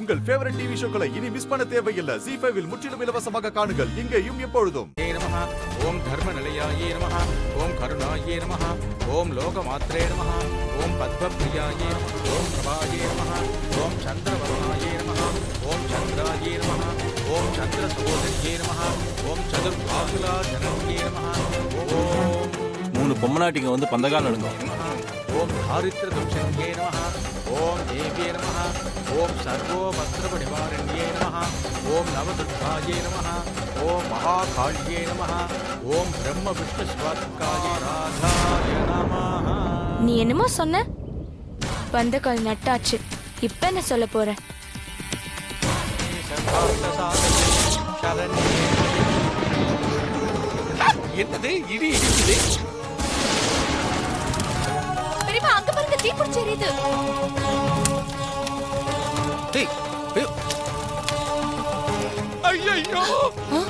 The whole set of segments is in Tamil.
உங்கள் ஃபேவரட் டிவி ஷோக்களை இனி மிஸ் பண்ண தேவையில்லை. ZEE5 இல் முற்றிலும் இலவசமாக காணுங்கள். இங்கேயும் எப்பொழுதும். ஓம் தர்ம நிலையாயே நமஹ. ஓம் கருணாயே நமஹ. ஓம் லோகமாத்ரே நமஹ. ஓம் பத்மப்ரியாயே நமஹ. ஓம் பிரபாயே நமஹ. ஓம் சந்திரவர்ணாயே நமஹ. ஓம் சந்திராயே நமஹ. ஓம் சந்திர சகோதரியே நமஹ. ஓம் சதுர்பாகுலா ஜனனியே நமஹ. ஓம் 3 பொம்மநாட்டிங்க வந்து பந்தகால் நடுங்க. ஓம் தாரித்ர துஷன்யே நமஹ. ஓம் தேவியே நமஹ. ஓம் சர்வோபத்ரவ நிவாரண்யே நமஹ. ஓம் நவதுர்காயே நமஹ. ஓம் மகாகாளியே நமஹ. ஓம் பிரம்ம விஷ்ணு சிவாத்காயே ராதாய நமஹ. நீ என்னமோ சொன்ன? பந்தக்கால் நட்டாச்சு. இப்ப என்ன சொல்ல போற? என்னது இடி இடிக்குது? பெரியப்பா அங்க பாருங்க, தீ பிடிச்சு எரியுது. ஐயோ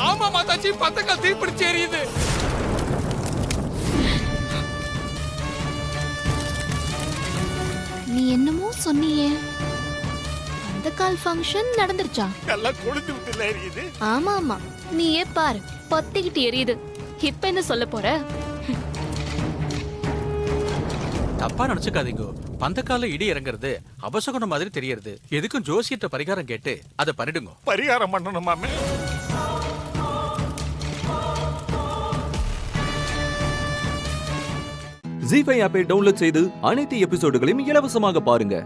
ஆமா மாதாஜி, பந்தக்கால் தீ பிடிச்சு எரியுது. நீ என்னமோ சொன்னியே, அந்த கால் ஃபங்க்ஷன் நடந்துருச்சா? எல்லாம் கொளுத்து விட்டுல எரியுது. ஆமா ஆமா, நீயே பாரு, பத்திக்கிட்டு எரியுது. இப்ப என்ன சொல்ல போற? தப்பா நினைச்சுக்காதீங்க. பந்தக்கால இடி இறங்குறது அபசகுணம் மாதிரி தெரியறது. எதுக்கும் ஜோசியத்தை பரிகாரம் கேட்டு அதை பண்ணிடுங்க. பரிகாரம் பண்ணணுமாமே? ZEE5 ஆப்பை டவுன்லோட் செய்து அனைத்து எபிசோடுகளையும் இலவசமாக பாருங்க.